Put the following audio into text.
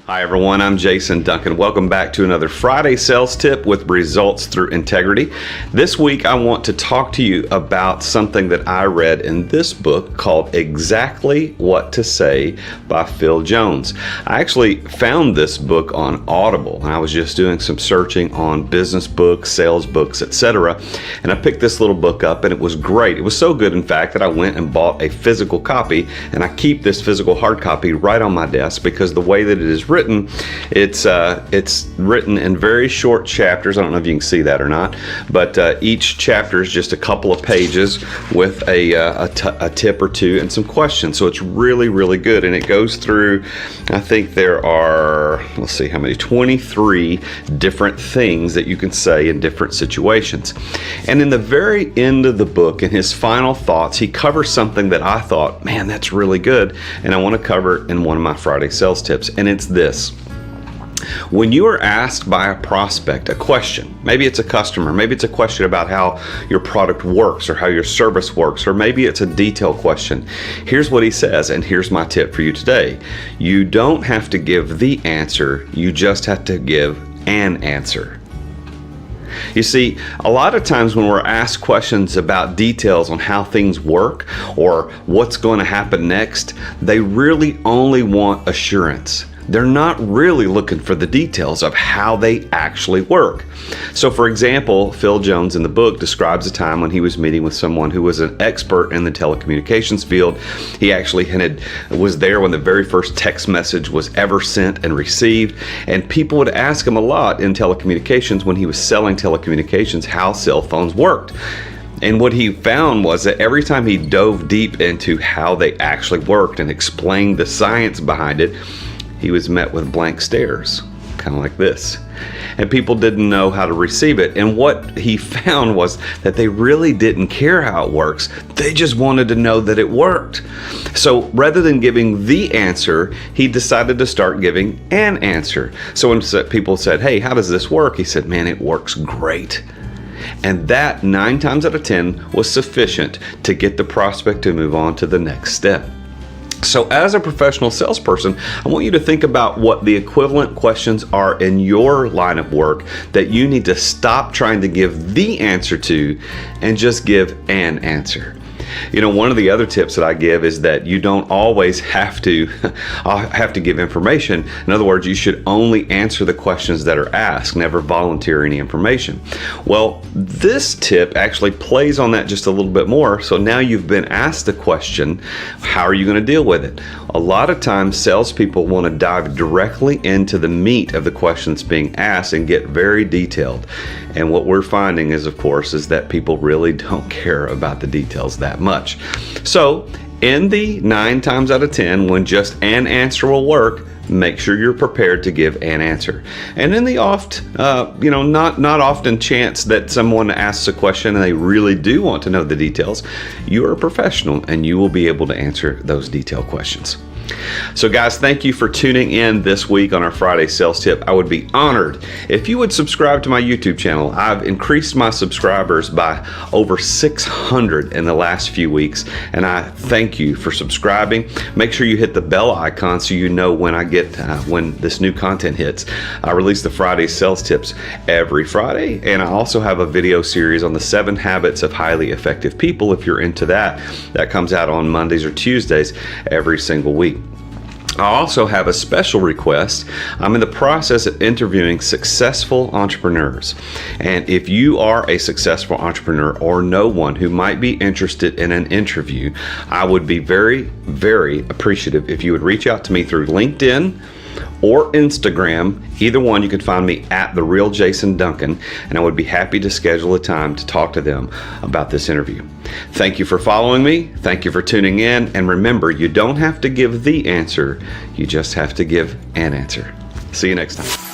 Hi everyone, I'm Jason Duncan. Welcome back to another Friday sales tip with results through integrity. This week I want to talk to you about something that I read in this book called Exactly What to Say by Phil Jones. I actually found this book on Audible. I was just doing some searching on business books, sales books, etc. And I picked this little book up and it was great. It was so good, in fact, that I went and bought a physical copy, and I keep this physical hard copy right on my desk because the way that it is written, it's written in very short chapters. I don't know if you can see that or not, but each chapter is just a couple of pages with a tip or two and some questions. So it's really, really good, and it goes through, I think there are, let's see how many, 23 different things that you can say in different situations. And in the very end of the book, in his final thoughts, he covers something that I thought, man, that's really good, and I want to cover it in one of my Friday sales tips, and it's this. When you are asked by a prospect a question, maybe it's a customer, maybe it's a question about how your product works or how your service works, or maybe it's a detailed question, here's what he says, and here's my tip for you today. You don't have to give the answer, you just have to give an answer. You see, a lot of times when we're asked questions about details on how things work or what's going to happen next, they really only want assurance. They're not really looking for the details of how they actually work. So for example, Phil Jones in the book describes a time when he was meeting with someone who was an expert in the telecommunications field. He actually was there when the very first text message was ever sent and received, and people would ask him a lot in telecommunications when he was selling telecommunications how cell phones worked. And what he found was that every time he dove deep into how they actually worked and explained the science behind it, he was met with blank stares, kind of like this. And people didn't know how to receive it. And what he found was that they really didn't care how it works. They just wanted to know that it worked. So rather than giving the answer, he decided to start giving an answer. So when people said, hey, how does this work? He said, man, it works great. And that 9 times out of 10 was sufficient to get the prospect to move on to the next step. So as a professional salesperson, I want you to think about what the equivalent questions are in your line of work that you need to stop trying to give the answer to and just give an answer. You know, one of the other tips that I give is that you don't always have to give information. In other words, you should only answer the questions that are asked, never volunteer any information. Well, this tip actually plays on that just a little bit more. So now you've been asked the question, how are you going to deal with it? A lot of times salespeople want to dive directly into the meat of the questions being asked and get very detailed. And what we're finding is, of course, is that people really don't care about the details that much. So in the 9 times out of 10, when just an answer will work, make sure you're prepared to give an answer. And in the not often chance that someone asks a question and they really do want to know the details, you are a professional and you will be able to answer those detailed questions. So guys, thank you for tuning in this week on our Friday sales tip. I would be honored if you would subscribe to my YouTube channel. I've increased my subscribers by over 600 in the last few weeks, and I thank you for subscribing. Make sure you hit the bell icon so you know when when this new content hits. I release the Friday sales tips every Friday, and I also have a video series on the 7 habits of highly effective people. If you're into that, that comes out on Mondays or Tuesdays every single week. I also have a special request. I'm in the process of interviewing successful entrepreneurs. And if you are a successful entrepreneur or know one who might be interested in an interview, I would be very, very appreciative if you would reach out to me through LinkedIn or Instagram. Either one, you can find me at The Real Jason Duncan, and I would be happy to schedule a time to talk to them about this interview. Thank you for following me. Thank you for tuning in. And remember, you don't have to give the answer. You just have to give an answer. See you next time.